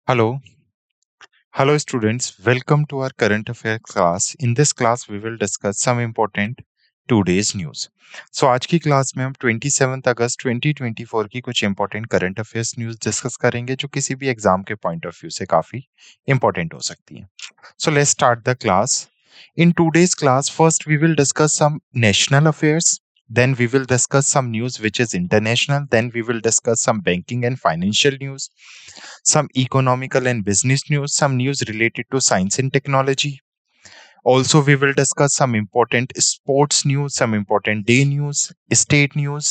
Hello. Hello, students. Welcome to our current affairs class. In this class, we will discuss some important today's news. So आज की class में हम 27 अगस्त 2024 की कुछ important current affairs news discuss करेंगे जो किसी भी एग्जाम के पॉइंट ऑफ व्यू से काफी इंपॉर्टेंट हो सकती है. So let's start the class. In today's class, first we will discuss some national affairs. Then we will discuss some news which is international. Then we will discuss some banking and financial news, some economical and business news, some news related to science and technology. Also, we will discuss some important sports news, some important day news, state news,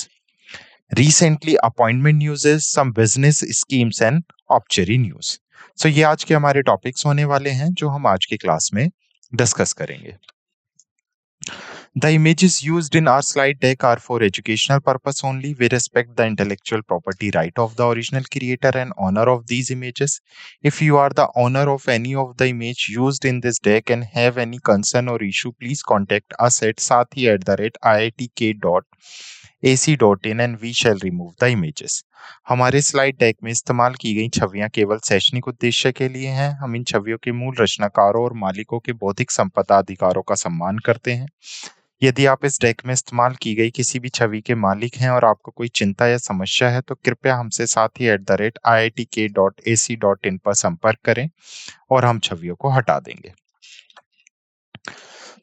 recently appointment news, some business schemes and obituary news. So ये आज के हमारे topics होने वाले हैं जो हम आज की क्लास में डिस्कस करेंगे. The images used in our slide deck are for educational purpose only. We respect the intellectual property right of the original creator and owner of these images. If you are the owner of any of the image used in this deck and have any concern or issue, please contact us at sathi@iitk.ac.in and we shall remove the images. हमारे slide deck में इस्तेमाल की गई छवियां केवल शैक्षणिक उद्देश्य के लिए हैं. हम इन छवियों के मूल रचनाकारों और मालिकों के बौद्धिक संपदा अधिकारों का सम्मान करते हैं. यदि आप इस डेक में इस्तेमाल की गई किसी भी छवि के मालिक हैं और आपको कोई चिंता या समस्या है तो कृपया हमसे sathi@iitk.ac.in पर संपर्क करें और हम छवियों को हटा देंगे.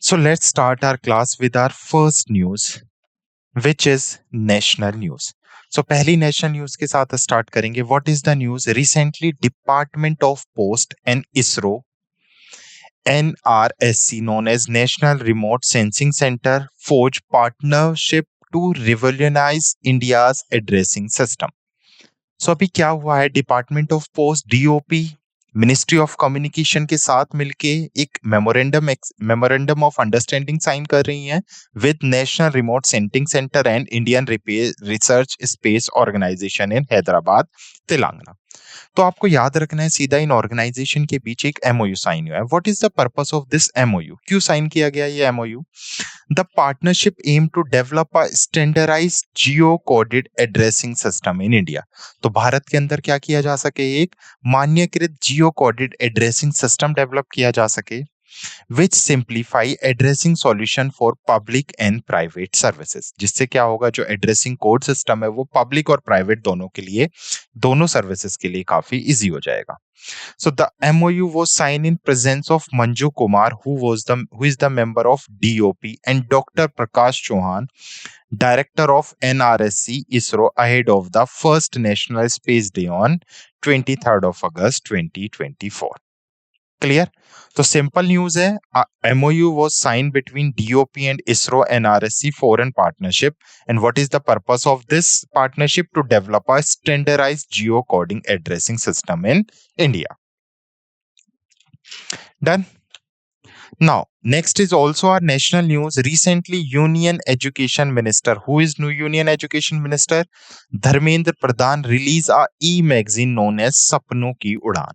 So let's start our class with our first news, which is national news. So पहली नेशनल न्यूज के साथ स्टार्ट करेंगे. What is the news? Recently, Department of Post and ISRO NRSC, known as National Remote Sensing Center, forged partnership to revolutionize India's addressing system. So अभी क्या हुआ है? Department of post DOP ministry of communication के साथ मिलके एक memorandum of understanding sign कर रही हैं with National Remote Sensing Centre and Indian Research Space Organisation in Hyderabad, Telangana. तो आपको याद रखना है सीधा इन ऑर्गेनाइजेशन के बीच एक MOU साइन हुआ है. What is the purpose of this MOU? क्यों साइन किया गया ये MOU? The partnership aim to develop a standardised geo coded addressing system in India. तो भारत के अंदर क्या किया जा सके? एक मान्यकृत geo coded addressing system develop किया जा सके which simplify addressing solution for public and private services. जिससे क्या होगा? जो एड्रेसिंग कोड सिस्टम है वो पब्लिक और प्राइवेट दोनों के लिए, दोनों सर्विसेज के लिए काफी इजी हो जाएगा. So the MOU was signed in presence of Manju Kumar, who is the member of DOP, and Dr. Prakash Chauhan, director of NRSC ISRO, ahead of the first National Space Day on 23rd of August 2024. Clear? तो simple news है. MOU was signed between DOP and ISRO NRSC foreign partnership. And what is the purpose of this partnership? To develop a standardized geocoding addressing system in India. Done. Now, next is also our national news. Recently, Union Education Minister, who is new Union Education Minister? Dharmendra Pradhan, released a e-magazine known as सपनों की उड़ान.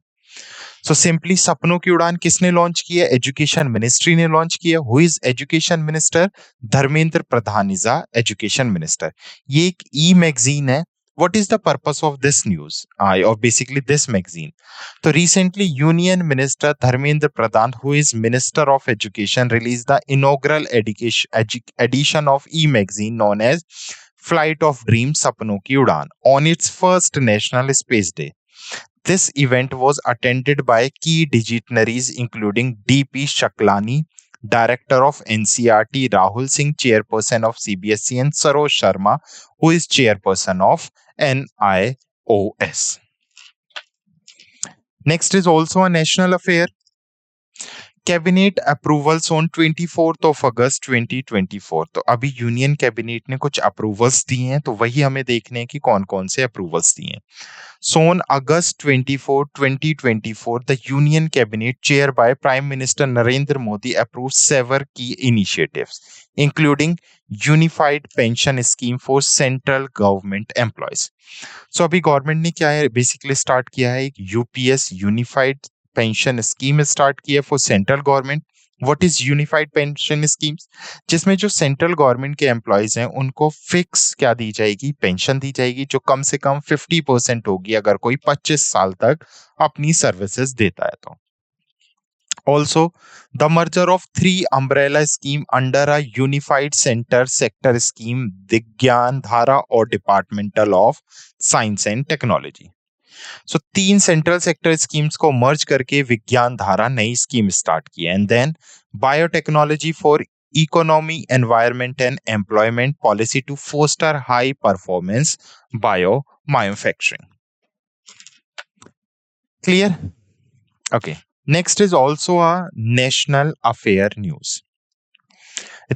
So simply सपनों की उड़ान किसने launch की है? Education ministry ने लॉन्च की है. Who is education minister? Dharmendra Pradhan is a education minister. ये एक ई मैगजीन है. What is the purpose of this news? Or basically this magazine. So recently, Union Minister Dharmendra Pradhan, who is Minister of Education, released the inaugural edition of e-magazine known as Flight of Dreams Sapno Ki Udaan on its first National Space Day. This event was attended by key dignitaries including DP Shaklani, Director of NCERT, Rahul Singh, Chairperson of CBSE, and Saroj Sharma, who is Chairperson of NIOS. Next is also a national affair. Cabinet approvals on 24th of August 2024. तो अभी union cabinet ने कुछ approvals दिए हैं, तो वही हमें देखने हैं कि कौन कौन से अप्रूवल्स दिए हैं. So on August 24, 2024, the Union Cabinet, chaired by Prime Minister Narendra Modi, approved several key initiatives, including Unified Pension Scheme for Central Government Employees. So अभी गवर्नमेंट ने क्या है बेसिकली स्टार्ट किया है? एक UPS Unified pension scheme start की है for central government. What is unified pension schemes, जिसमें जो सेंट्रल गवर्नमेंट के एम्प्लॉयज हैं उनको फिक्स क्या दी जाएगी, पेंशन दी जाएगी, जो कम से कम 50% होगी अगर कोई 25 साल तक अपनी सर्विसेज देता है तो। Also, the merger of three umbrella scheme under a unified center sector scheme, Vigyan Dhara or Departmental of Science and Technology. So तीन सेंट्रल सेक्टर स्कीम्स को मर्ज करके विज्ञान धारा नई स्कीम स्टार्ट की है। And then biotechnology for economy, environment and employment policy to foster high performance bio manufacturing. Clear? Okay. Next is also a national affair news.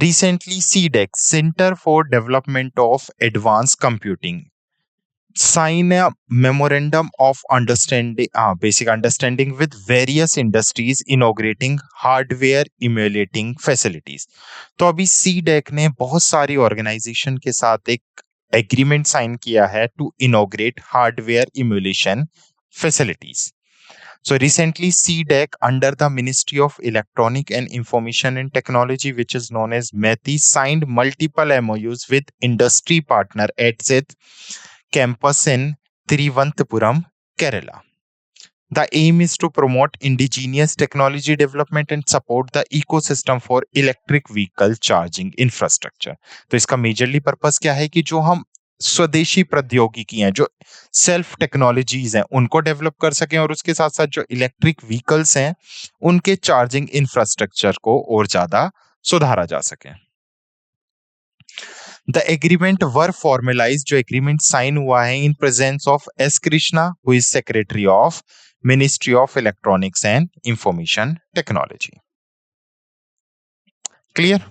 Recently, CDEC, Center for Development of Advanced Computing, signed a memorandum of basic understanding with various industries inaugurating hardware emulating facilities. तो अभी CDEC ने बहुत सारी organisation के साथ एक agreement sign किया है to integrate hardware emulation facilities. So recently, CDEC under the Ministry of Electronic and Information and Technology, which is known as METI, signed multiple MOUs with industry partner at its campus in Thiruvananthapuram, Kerala. The aim is to promote indigenous technology development and support the ecosystem for electric vehicle charging infrastructure. तो इसका majorly purpose क्या है कि जो हम स्वदेशी प्रौद्योगिकी हैं, जो सेल्फ टेक्नोलॉजीज हैं, उनको डेवलप कर सकें और उसके साथ साथ जो इलेक्ट्रिक व्हीकल्स हैं उनके चार्जिंग इंफ्रास्ट्रक्चर को और ज्यादा सुधारा जा सके। द एग्रीमेंट वर फॉर्मलाइज, जो एग्रीमेंट साइन हुआ है in presence of S Krishna, who is secretary of ministry of electronics and information technology. Clear?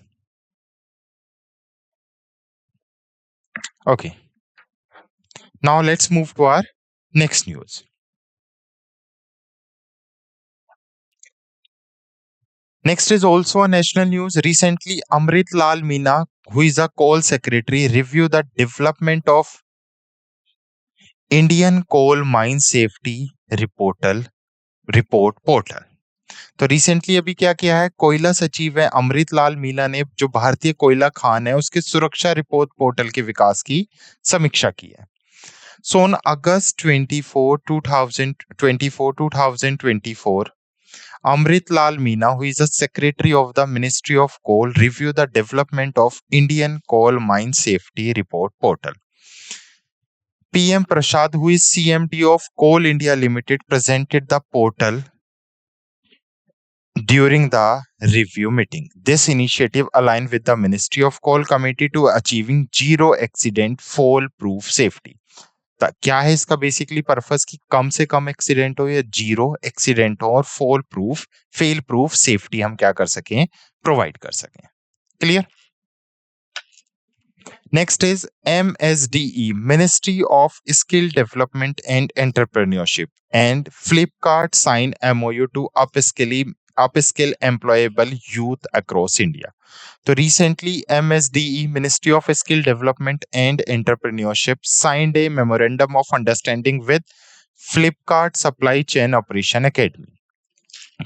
Okay. Now let's move to our next news. Next is also a national news. Recently, Amrit Lal Meena, who is a coal secretary, reviewed the development of Indian Coal Mine Safety report portal. तो recently अभी क्या किया है, कोयला सचिव है अमृत लाल मीना ने जो भारतीय कोयला खान है उसके सुरक्षा रिपोर्ट पोर्टल के विकास की समीक्षा की है। So on August 24, 2024, Amrit Lal Meena, who is the Secretary of the Ministry of Coal, reviewed the development of Indian Coal Mine Safety Report Portal. PM Prasad, who is CMD of Coal India Limited, presented the portal during the review meeting. This initiative aligned with the Ministry of Coal Committee to achieving zero accident fall proof safety. क्या है इसका basically purpose कि कम से कम accident हो या zero accident हो और fail proof safety हम क्या कर सकें, प्रोवाइड कर सकें। Clear? Next is MSDE, ministry of skill development and entrepreneurship and Flipkart sign MOU to upskill employable youth across India. So recently, MSDE, Ministry of Skill Development and Entrepreneurship, signed a memorandum of understanding with Flipkart Supply Chain Operation Academy.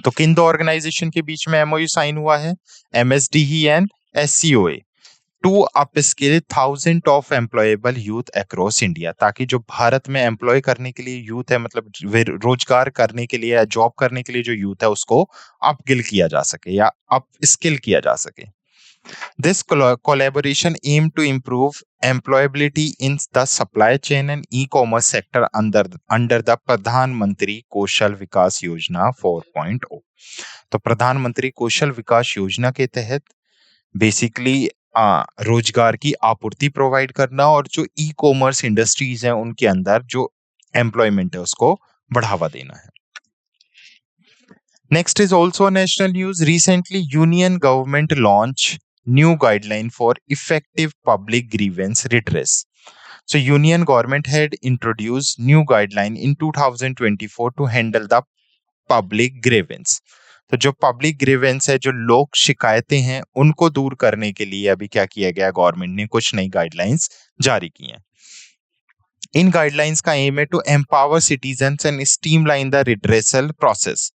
तो किन दो organisation के बीच में MOU sign हुआ है? MSDE and SCOA to upskill 1000 of employable youth across India, ताकि जो भारत में एम्प्लॉय करने के लिए यूथ है, मतलब रोजगार करने के लिए या जॉब करने के लिए जो यूथ है उसको अपगिल किया जा सके या अपस्किल किया जा सके। This collaboration aimed to improve employability in the supply chain and e-commerce sector under the प्रधानमंत्री कौशल विकास योजना 4.0। तो प्रधानमंत्री कौशल विकास योजना के तहत बेसिकली रोजगार की आपूर्ति प्रोवाइड करना और जो ई कॉमर्स इंडस्ट्रीज हैं उनके अंदर जो एम्प्लॉयमेंट है उसको बढ़ावा देना है। Next is also national news. Recently union government launch new guideline for effective public grievance redress. So Union government had introduced new guideline in 2024 to handle the public grievance। तो जो पब्लिक ग्रीवेंस है, जो लोक शिकायतें हैं, उनको दूर करने के लिए अभी क्या किया गया, गवर्नमेंट ने कुछ नई गाइडलाइंस जारी की हैं। इन गाइडलाइंस का एम है to empower citizens and streamline the redressal process.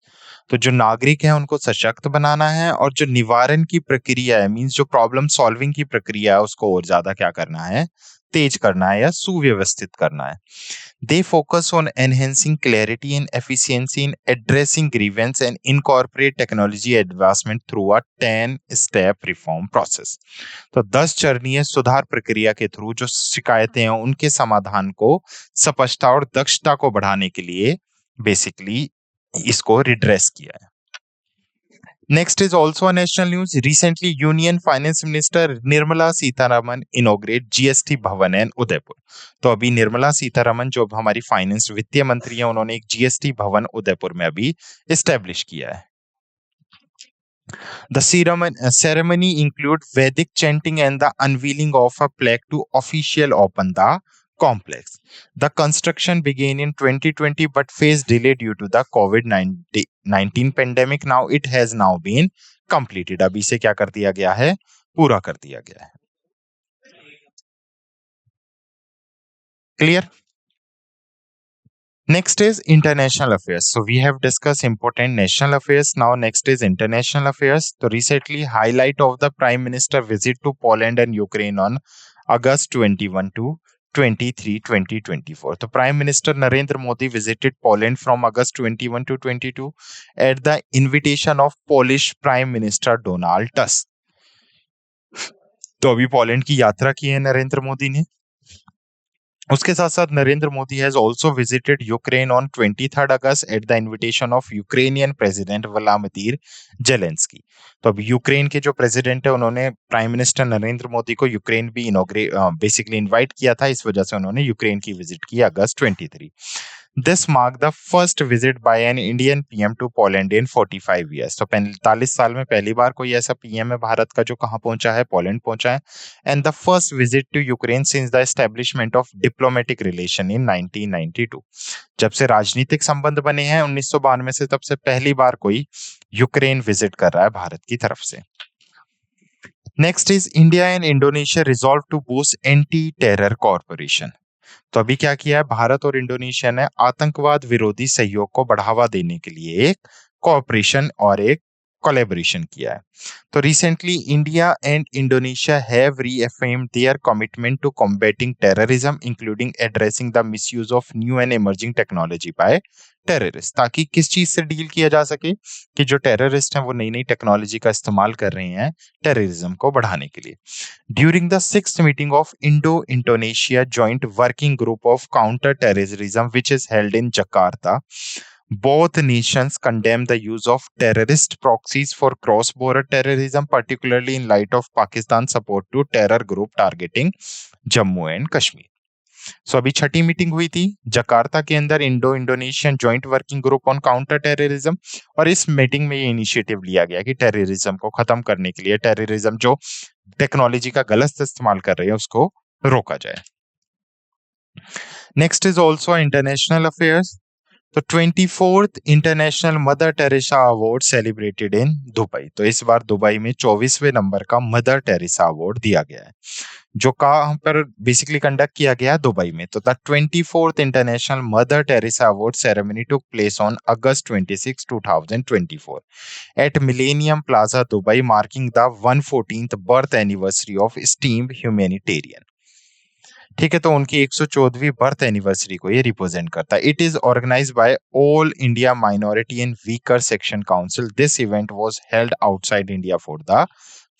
तो जो नागरिक है उनको सशक्त बनाना है, और जो निवारण की प्रक्रिया है, मींस जो प्रॉब्लम सॉल्विंग की प्रक्रिया है, उसको और ज्यादा क्या करना है, तेज करना है या सुव्यवस्थित करना है. They focus on enhancing clarity and efficiency in addressing grievance and incorporate technology advancement through a 10-step reform process. तो 10 चरणीय सुधार प्रक्रिया के थ्रू जो शिकायतें हैं उनके समाधान को स्पष्टता और दक्षता को बढ़ाने के लिए बेसिकली इसको रिड्रेस किया है. Next is also a national news. Recently, Union Finance Minister Nirmala Sitharaman inaugurate GST भवन in उदयपुर. तो अभी निर्मला सीतारमन जो हमारी फाइनेंस वित्तीय मंत्री हैं, उन्होंने एक जीएसटी भवन उदयपुर में अभी इस्टेब्लिश किया है. The ceremony include Vedic chanting and the unveiling of a plaque to officially open the complex. The construction began in 2020 but faced delay due to the COVID-19 pandemic. Now it has now been completed. अभी से क्या कर दिया गया है, पूरा कर दिया गया है. Clear? Next is international affairs. So we have discussed important national affairs. Now next is international affairs. So recently highlight of the Prime Minister visit to Poland and Ukraine on August 21 to 23, 2024. So Prime Minister Narendra Modi visited Poland from August 21 to 22 at the invitation of Polish Prime Minister Donald Tusk. तो अभी Poland की यात्रा की है नरेंद्र मोदी ने. उसके साथ साथ Narendra Modi has also visited Ukraine on 23 August at the invitation of Ukrainian president Vladimir Zelensky. तो अब यूक्रेन के जो प्रेसिडेंट है उन्होंने प्राइम मिनिस्टर नरेंद्र मोदी को यूक्रेन भी बेसिकली इनवाइट किया था, इस वजह से उन्होंने यूक्रेन की विजिट की अगस्त 23. This marked the first visit by an Indian PM to Poland in 45 years. तो 45 साल में पहली बार कोई ऐसा पीएम है भारत का जो कहाँ पहुंचा है, पोलैंड पहुंचा है. And the first visit to Ukraine since the establishment of diplomatic relation in 1992. जब से राजनीतिक संबंध बने हैं 1992 से, तब से पहली बार कोई यूक्रेन विजिट कर रहा है भारत की तरफ से. Next is India and Indonesia resolve to boost anti terror corporation. तो अभी क्या किया है भारत और इंडोनेशिया ने, आतंकवाद विरोधी सहयोग को बढ़ावा देने के लिए एक कोऑपरेशन और एक कोलैबोरेशन किया है. तो recently India and Indonesia have reaffirmed their commitment to combating terrorism including addressing the misuse of new and emerging technology by terrorist. ताकि किस चीज से डील किया जा सके कि जो टेररिस्ट हैं वो नई नई टेक्नोलॉजी का इस्तेमाल कर रहे हैं टेररिज्म को बढ़ाने के लिए. During the sixth meeting of Indo-Indonesia Joint Working Group of Counter-Terrorism, which is held in Jakarta, both nations condemn the use of terrorist proxies for cross-border terrorism, particularly in light of Pakistan's support to terror group targeting Jammu and Kashmir. सो अभी छठी meeting हुई थी Jakarta के अंदर, Indo Indonesian joint working group on counter terrorism, और इस meeting में ये initiative लिया गया कि टेररिज्म को खत्म करने के लिए, टेररिज्म जो टेक्नोलॉजी का गलत इस्तेमाल कर रहे हैं उसको रोका जाए. Next is also international affairs. तो 24th international Mother Teresa award celebrated in Dubai. तो इस बार दुबई में 24वें नंबर का मदर टेरेसा अवार्ड दिया गया है, जो कहाँ पर बेसिकली कंडक्ट किया गया दुबई में. तो the 24th international Mother Teresa award ceremony took place on August 26, 2024 at Millennium Plaza Dubai, marking the 114th birth anniversary of esteemed humanitarian. ठीक है, तो उनकी 114वीं बर्थ एनिवर्सरी को ये रिप्रेजेंट करता है. It is organise by all India minority and weaker section council. This event was held outside India for the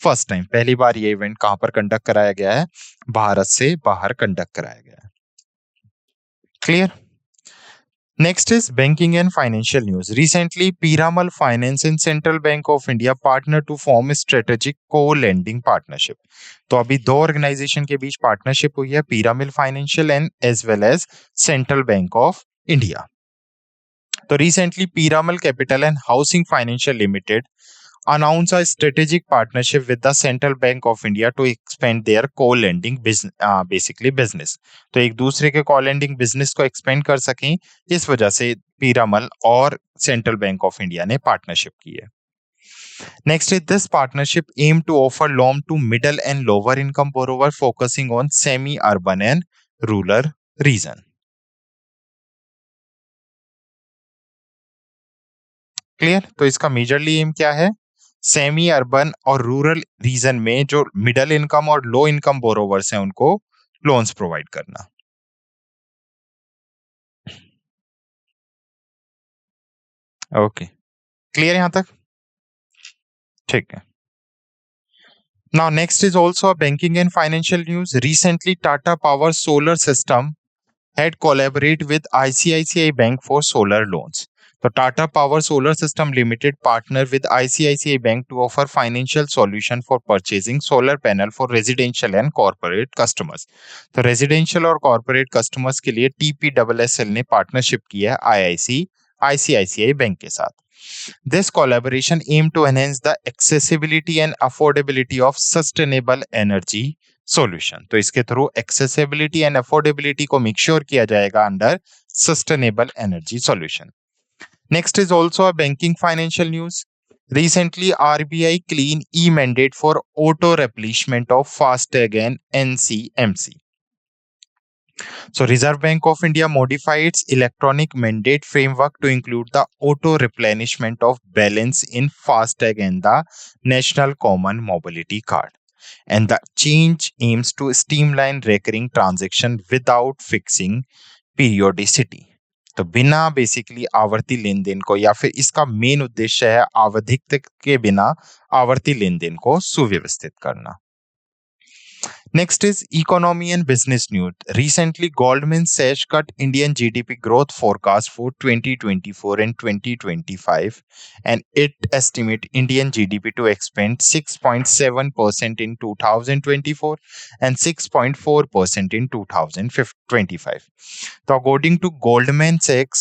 first time. पहली बार ये इवेंट कहां पर कंडक्ट कराया गया है, भारत से बाहर कंडक्ट कराया गया है. Clear. Next is banking and financial news. Recently, Piramal Finance and Central Bank of India partnered to form a strategic co-lending partnership. तो अभी दो ऑर्गेनाइजेशन के बीच पार्टनरशिप हुई है, Piramal Financial and as well as Central bank of India. तो recently Piramal Capital and Housing Financial Limited announce a strategic partnership with the Central Bank of India to expand their co-lending business. तो एक दूसरे के co-lending business को expand कर सकें, इस वजह से पीरामल और Central Bank of India ने partnership की है. Next is this partnership aim to offer loan to middle and lower income borrower focusing on semi-urban and rural region. Clear? तो इसका मेजरली एम क्या है? सेमी अर्बन और रूरल रीजन में जो मिडिल इनकम और लो इनकम बोरोवर्स हैं उनको लोन्स प्रोवाइड करना। ओके, क्लियर यहां तक? ठीक है। Now, next is also a banking and financial news. Recently, Tata Power Solar System had collaborated with ICICI Bank for solar loans. So, Tata Power Solar System Limited partnered with ICICI Bank to offer financial solution for purchasing solar panel for residential and corporate customers. तो residential और corporate customers के लिए TPSSL ने partnership की है ICICI bank के साथ. This collaboration aimed to enhance the accessibility and affordability of sustainable energy solution. तो इसके थ्रू accessibility and affordability को make sure किया जाएगा under sustainable energy solution. Next is also a banking financial news. Recently, RBI clean e-mandate for auto replenishment of FASTag and NCMC. So, Reserve Bank of India modified its electronic mandate framework to include the auto replenishment of balance in FASTag and the National Common Mobility Card. And the change aims to streamline recurring transaction without fixing periodicity. तो बिना basically आवर्ती लेन then को या फिर इसका main उद्देश्य है आवधिकता के बिना आवर्ती लेन देन को सुव्यवस्थित करना. Next is economy and business news. Recently, Goldman Sachs cut Indian GDP growth forecast for 2024 and 2025, and it estimates Indian GDP to expand 6.7% in 2024 and 6.4% in 2025. तो अकॉर्डिंग टू गोल्डमैन सैक्स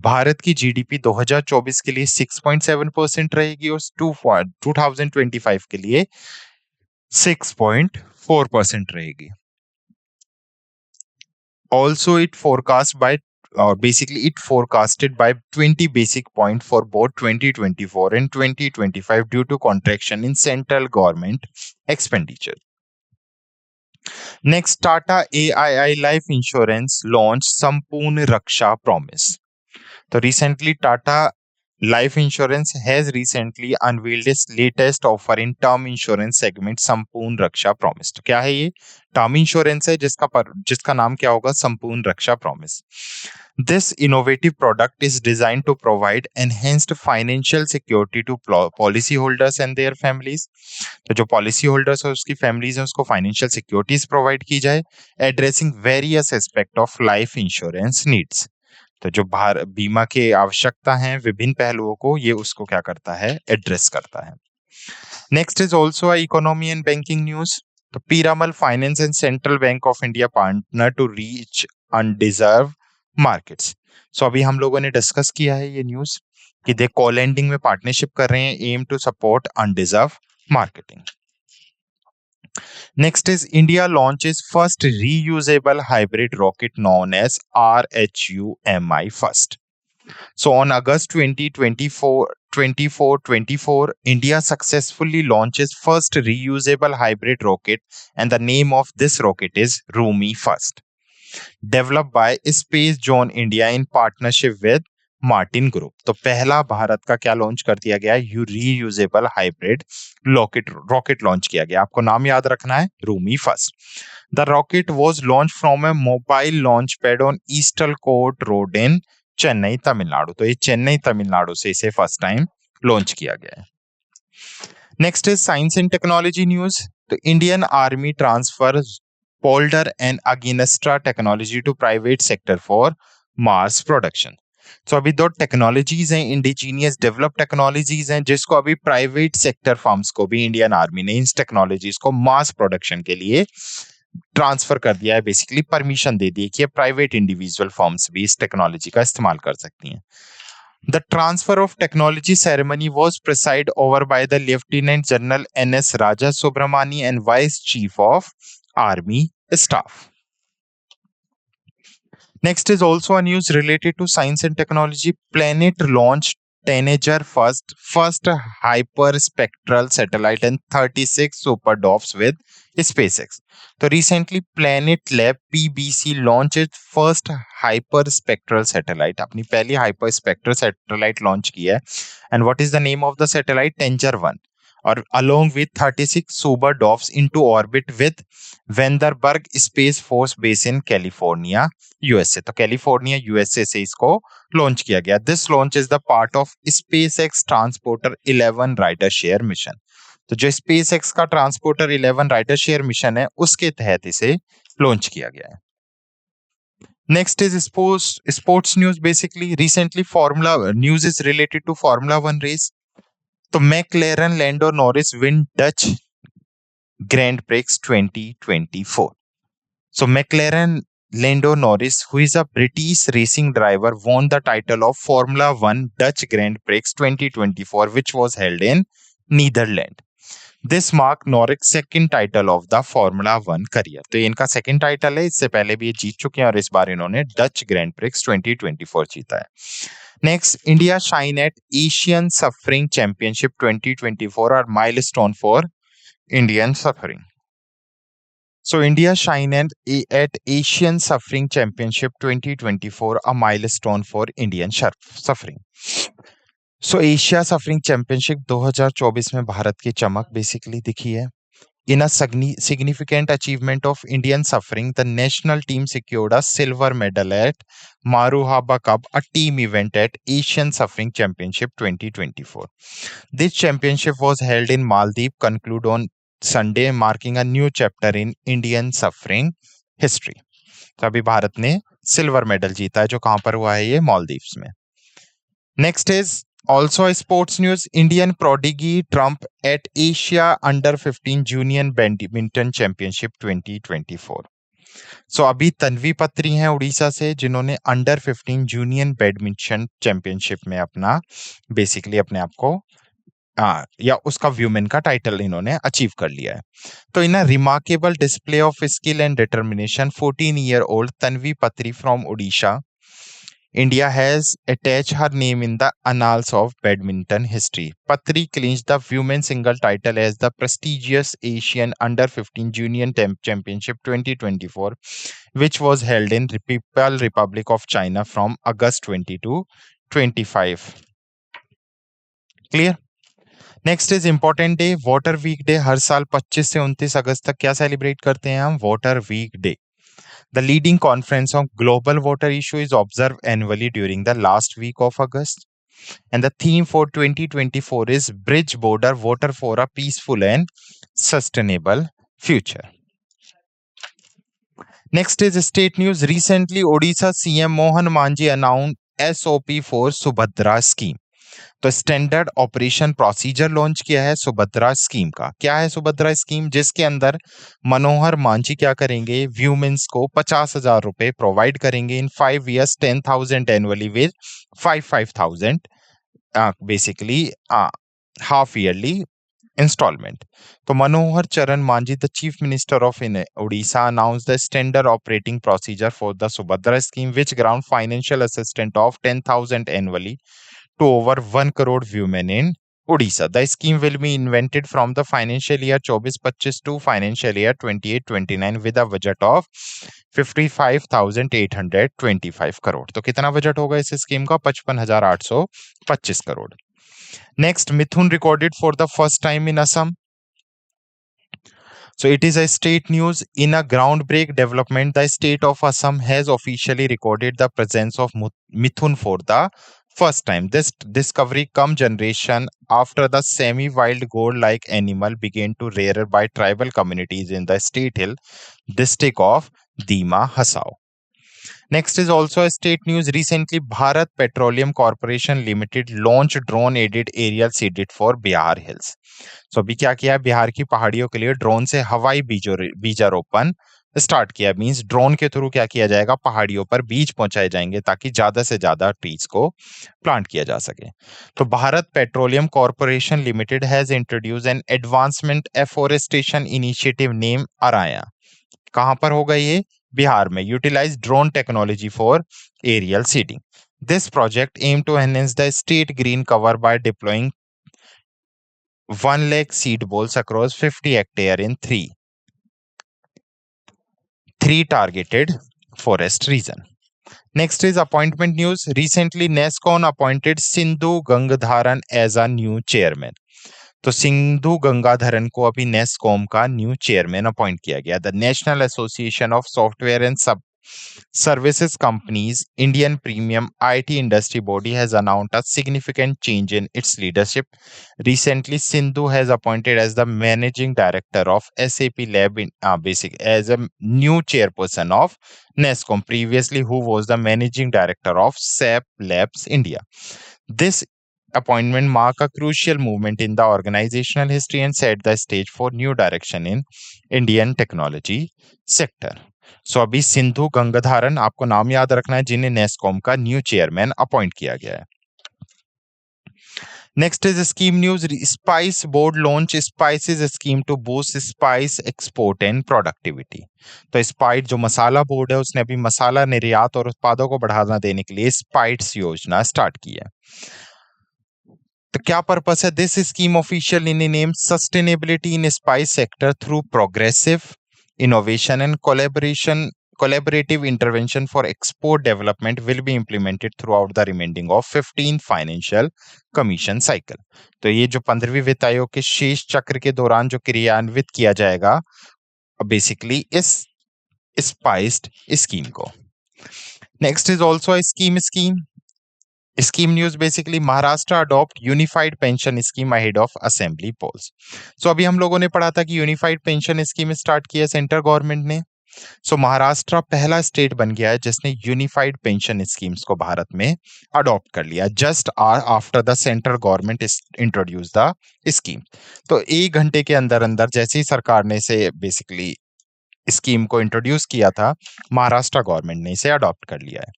भारत की जीडीपी 2024 के लिए 6.7% रहेगी और 2025 के लिए 6.4% रहेगी. Also, it forecasted by 20 basic point for both 2024 and 2025 due to contraction in central government expenditure. Next, Tata AII Life Insurance launched Sampoorna Raksha Promise. So recently, Tata Life Insurance has recently unveiled its latest offer in term insurance segment, Sampoorna Raksha Promise. तो क्या है ये? Term insurance है जिसका नाम क्या होगा? संपूर्ण रक्षा promise. This innovative product is designed to provide enhanced financial security to policy holders and their families. तो जो पॉलिसी होल्डर्स है उसकी फैमिलीज है उसको फाइनेंशियल सिक्योरिटीज प्रोवाइड की जाए, addressing various aspect of life insurance needs. तो जो बीमा के आवश्यकता है विभिन्न पहलुओं को ये उसको क्या करता है? एड्रेस करता है. Next is also economy and banking news. तो Piramal finance and central bank of India partner to reach underserved markets. So अभी हम लोगों ने डिस्कस किया है ये न्यूज कि दे कॉल लेंडिंग में पार्टनरशिप कर रहे हैं, aim to support undeserve marketing. Next is India launches first reusable hybrid rocket known as RHUMI first. So on August 2024, India successfully launches first reusable hybrid rocket, and the name of this rocket is RUMI first, developed by Space Zone India in partnership with Martin group. तो पहला भारत का क्या launch कर दिया गया? Reusable hybrid rocket launch किया गया. आपको नाम याद रखना है, Rhumi first. The rocket was launch from a mobile launch pad on eastern coast road in Chennai Tamil Nadu. तो ये चेन्नई तमिलनाडु से इसे फर्स्ट टाइम लॉन्च किया गया है. Next is science and technology news. तो Indian army transfer polder and Agneyastra technology to private sector for mass production. तो अभी दो टेक्नोलॉजीज हैं, इंडिजीनियस डेवलप टेक्नोलॉजीज हैं, जिसको अभी प्राइवेट सेक्टर फर्म्स को भी इंडियन आर्मी ने इन टेक्नोलॉजीज को मास प्रोडक्शन के लिए ट्रांसफर कर दिया है. बेसिकली परमिशन दे दी है कि प्राइवेट इंडिविजुअल फर्म्स भी इस टेक्नोलॉजी का इस्तेमाल कर सकती हैं. The transfer of technology ceremony was presided over by the Lieutenant General N.S. Raja Subramani and Vice Chief of Army Staff. Next is also a news related to science and technology. Planet launched Tanager first hyperspectral satellite and 36 superdoves with SpaceX. तो recently Planet Lab PBC launched its first hyperspectral satellite. अपनी पहली hyperspectral satellite launch की है. And what is the name of the satellite? Tanager 1. और along with 36 superdoves into orbit with Vandenberg Space Force Base in California, USA. तो California USA से इसको launch किया गया. This launch is the part of SpaceX transporter 11 rider share mission. तो जो SpaceX का transporter 11 rider share mission है उसके तहत इसे लॉन्च किया गया है. Next is sports news. Basically, recently Formula news is related to Formula One race. तो McLaren Lando Norris win Dutch Grand Prix 2024. So McLaren Lando Norris, who is a British racing driver, won the title of Formula One Dutch Grand Prix 2024, which was held in Netherlands. This marked Norris' second title of the Formula One career. तो ये इनका second title है. इससे पहले भी ये जीत चुके हैं और इस बार इन्होंने Dutch Grand Prix 2024 जीता है. Next, India shine at Asian Suffering Championship 2024 are milestone for Indian suffering. So India shine at Asian Suffering Championship 2024, a milestone for Indian suffering. So Asia Suffering Championship 2024 में भारत की चमक basically दिखी है. In a significant achievement of Indian suffering, the national team secured a silver medal at Maruhaba Cup, a team event at Asian Suffering Championship 2024. This championship was held in Maldives, conclude on Sunday, marking a new chapter in Indian suffering history. तो अभी भारत ने silver medal जीता है जो कहां पर हुआ है, ये मालदीव्स में. Next is also a sports news. Indian prodigy Trump at Asia Under-15 Junior Badminton Championship 2024. So अभी तन्वी पत्री हैं उड़ीसा से जिन्होंने Under-15 जूनियर बैडमिंटन चैंपियनशिप में अपना बेसिकली अपने आप को या उसका व्यूमेन का टाइटल इन्होंने अचीव कर लिया है. तो in a remarkable display of skill and determination 14-year-old Tanvi Patri from Odisha, India has attached her name in the annals of badminton history. Patri clinched the women's single title as the prestigious Asian Under-15 Junior Championship 2024, which was held in People's Republic of China from August 20 to 25. Clear? Next is important day, water week day. हर साल 25 से 29 अगस्त तक क्या celebrate करते हैं हम? Water week day. The leading conference on global water issue is observed annually during the last week of August. And the theme for 2024 is Bridge Border Water for a Peaceful and Sustainable Future. Next is state news. Recently, Odisha CM Mohan Manji announced SOP for Subhadra scheme. तो standard operation procedure launch किया है Subhadra scheme का. क्या है Subhadra scheme? जिसके अंदर मनोहर मांझी क्या करेंगे? व्यूमेन्स को 50,000 रुपए प्रोवाइड करेंगे इन 5 years, 10,000 annually with 5,000 basically half yearly instalment. तो Manohar Charan Manjhi, the chief minister of Odisha, announce the standard operating procedure for the Subhadra scheme which grant financial assistant of 10,000 annually to over 1 crore women in Odisha. The scheme will be invented from the financial year 24-25 to financial year 28-29 with a budget of 55,825 crore. तो कितना budget होगा इस scheme का? 55,825 crore. Next, Mithun recorded for the first time in Assam. So it is a state news. In a groundbreaking development, the state of Assam has officially recorded the presence of Mithun for the first time. This discovery come generation after the semi-wild goat-like animal began to rare by tribal communities in the state hill district of Dima Hasao. Next is also a state news. Recently, Bharat Petroleum Corporation Limited launched drone-aided aerial seeded for Bihar hills. So अभी क्या किया? बिहार की पहाड़ियों के लिए drone से हवाई बीजारोपण स्टार्ट किया. मींस ड्रोन के थ्रू क्या किया जाएगा? पहाड़ियों पर बीज पहुंचाए जाएंगे ताकि ज्यादा से ज्यादा ट्रीज को प्लांट किया जा सके. तो Bharat petroleum corporation limited has introduce an advancement afforestation initiative name Araya. कहां पर होगा ये? बिहार में. Utilise drone technology for aerial seeding. This project aimed to enhance the state green cover by deploying 1 lakh seed balls across 50 hectare in three targeted forest region. Next is appointment news. Recently, NESCON appointed Sindhu Gangadharan as a new chairman. तो सिंधु गंगाधरन को अभी NASSCOM का new chairman appoint किया गया. The national association of software and सब services companies Indian premium IT industry body has announced a significant change in its leadership. Recently, Sindhu has appointed as the managing director of SAP Lab in as a new chairperson of NESCOM, previously who was the managing director of SAP Labs India. This appointment mark a crucial movement in the organizational history and set the stage for new direction in Indian technology sector. सो अभी सिंधु गंगाधारन आपको नाम याद रखना है, जिन्हें NASSCOM का new chairman appoint किया गया है. Next is scheme news. Spice board launch spices scheme to boost spice export and productivity. तो स्पाइस जो मसाला बोर्ड है उसने अभी मसाला निर्यात और उत्पादों को बढ़ावा देने के लिए स्पाइस योजना स्टार्ट की है. तो क्या पर्पस है? This scheme official in name sustainability in spice sector through progressive innovation and collaborative intervention for export development will be implemented throughout the remaining of 15 financial commission cycle. तो ये जो 15वीं वित्त आयोग के शेष चक्र के दौरान जो क्रियान्वित किया जाएगा बेसिकली इस स्पाइस्ड स्कीम को. Next is also scheme news. Basically Maharashtra adopt unified pension scheme ahead of assembly polls. So अभी हम लोगों ने पढ़ा था कि यूनिफाइड पेंशन स्कीम स्टार्ट किया सेंट्रल गवर्नमेंट ने. सो महाराष्ट्र पहला स्टेट बन गया है जिसने यूनिफाइड पेंशन स्कीम्स को भारत में अडॉप्ट कर लिया just after the central government introduce the scheme. तो 1 घंटे के अंदर अंदर जैसे ही सरकार ने इसे बेसिकली स्कीम को इंट्रोड्यूस किया था, महाराष्ट्र गवर्नमेंट ने इसे अडॉप्ट कर लिया है.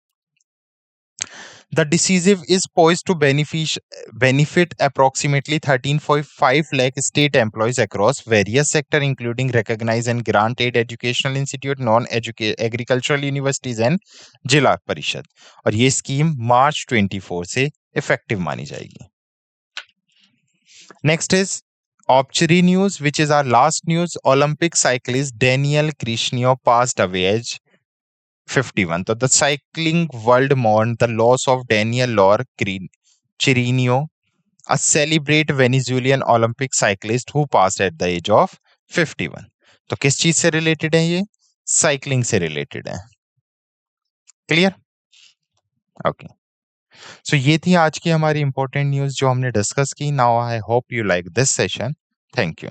The decisive is poised to benefit approximately 13.5 lakh state employees across various sectors, including recognized and grant-aid educational institute, non-agricultural universities and जिला परिषद. और ये स्कीम मार्च 24 से इफेक्टिव मानी जाएगी. Next is Obchery news, which is our last news. Olympic cyclist Daniel Krishnio passed away age 51. So the cycling world mourned the loss of Daniel Lor Chirino, a celebrated Venezuelan Olympic cyclist who passed at the age of 51. तो किस चीज से related है ये? Cycling से related है. Clear? Okay. सो ये थी आज की हमारी इंपॉर्टेंट न्यूज जो हमने डिस्कस की. Now I hope you like this session. Thank you.